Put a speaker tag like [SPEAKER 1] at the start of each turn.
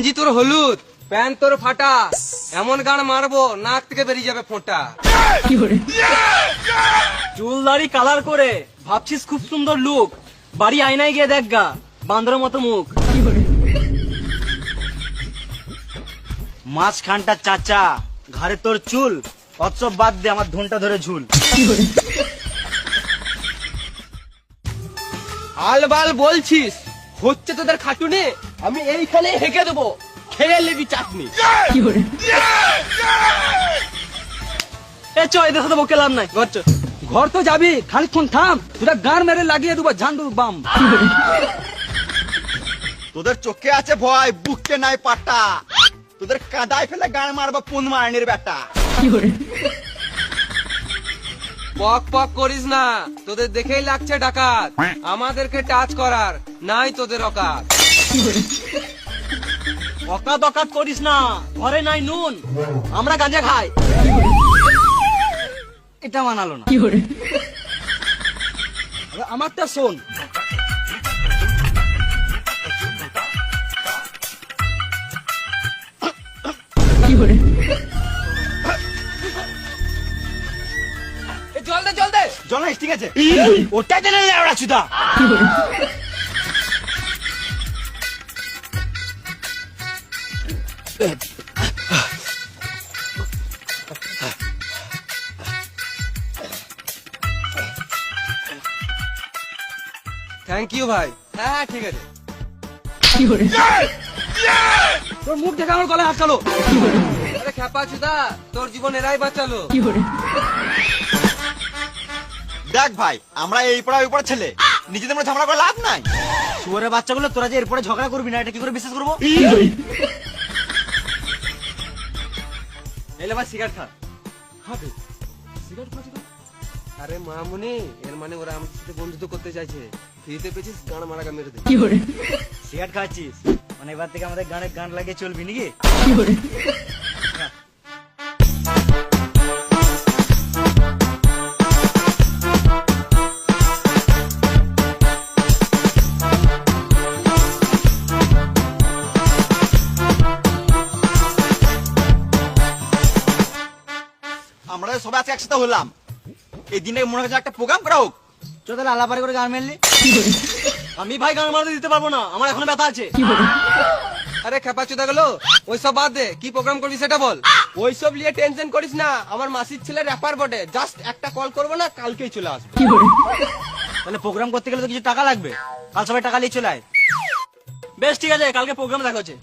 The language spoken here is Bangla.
[SPEAKER 1] জি তোর হলুদ, প্যান্ট তোর ফাটা, এমন গান মারবো নাক থেকে বেরিয়ে যাবে ফোঁটা।
[SPEAKER 2] চুল দাড়ি কালার করে ভাবছিস খুব সুন্দর লুক, বাড়ি আয়নায় গিয়ে দেখ গা বান্দরের মতো মুখ। মাঝখানটা চাচা, ঘাড়ে তোর চুল, অৎসব বাদ দে আমার ধনটা ধরে ঝুল।
[SPEAKER 1] আলবাল বলছিস, হচ্ছে তোদের খাটুনে, আমি এইখানে হেঁকে দেবো, খেয়ে নিবি চাটনি।
[SPEAKER 2] এ চ এদের সাথে বকে লাভ নাই, ঘর চ।
[SPEAKER 3] ঘর তো যাবি, খানিকক্ষণ থাম, তোরা গান মেরে লাগিয়ে দেবো ঝান্ডু বাম।
[SPEAKER 4] তোদের চোখে আছে ভয়, বুককে নাই পাটা, তোদের কাদায় ফেলে গান মারবা পুন মারানির বেটা।
[SPEAKER 1] পক পক করিস না, তোদের দেখেই লাগছে ডাকাত, আমাদেরকে টাচ করার নাই তোদের অকাত।
[SPEAKER 2] অকাত অকাত করিস না, ঘরে নাই নুন, আমরা গাঁজা খাই। এটা মানালো না।
[SPEAKER 3] আমারটা শোন,
[SPEAKER 1] জল দে জল দে।
[SPEAKER 4] জল নাই, ঠিক আছে।
[SPEAKER 2] ওটা জেনে ওরা চুদা।
[SPEAKER 1] থ্যাংক ইউ ভাই। হ্যাঁ হ্যাঁ ঠিক আছে।
[SPEAKER 3] তোর মুখ দেখে আমার গলায় আটকালো।
[SPEAKER 1] আরে খেপা চুদা, তোর জীবন এরাই বাঁচালো।
[SPEAKER 4] দেখ ভাই, আমরা এই পড়া ওই পড়া ছেলে, নিজেদের মধ্যে ঝগড়া করে লাভ নাই।
[SPEAKER 2] শুয়ারের বাচ্চাগুলো তোরা যে এরপরে ঝগড়া করবি না, এটা কি করে বিশ্বাস করবো? এলে ভাই সিগারেট খা।
[SPEAKER 1] আরে মামুনি, এর মানে ওরা আমার সাথে বন্ধুত্ব করতে চাইছে, ফ্রিতে পেয়েছিস গান মারাকা মেরে দে।
[SPEAKER 2] সিগারেট খাচ্ছিস মানে এবার থেকে আমাদের গানে গান লাগিয়ে চলবি নাকি?
[SPEAKER 4] আমরা সবাই আজকে একসাথে হলাম, এই দিনটাকে মনে হচ্ছে একটা প্রোগ্রাম করা হোক।
[SPEAKER 2] চল তাহলে আলাপারি করে গান মেললি। আমি ভাই গান মারতে দিতে পারবো না, আমার এখনো ব্যথা আছে।
[SPEAKER 1] আরে খেপা চুদা গেলো, ওইসব বাদ দে, কি প্রোগ্রাম করবি সেটা বল। ওইসব নিয়ে টেনশন করিস না, আমার মাসির ছেলে র্যাপার বটে, জাস্ট একটা কল করবো না, কালকেই চলে আসবে।
[SPEAKER 2] তাহলে প্রোগ্রাম করতে গেলে তো কিছু টাকা লাগবে, কাল সবাই টাকা নিয়ে চলে আয়। বেশ ঠিক আছে, কালকে প্রোগ্রাম দেখা হচ্ছে।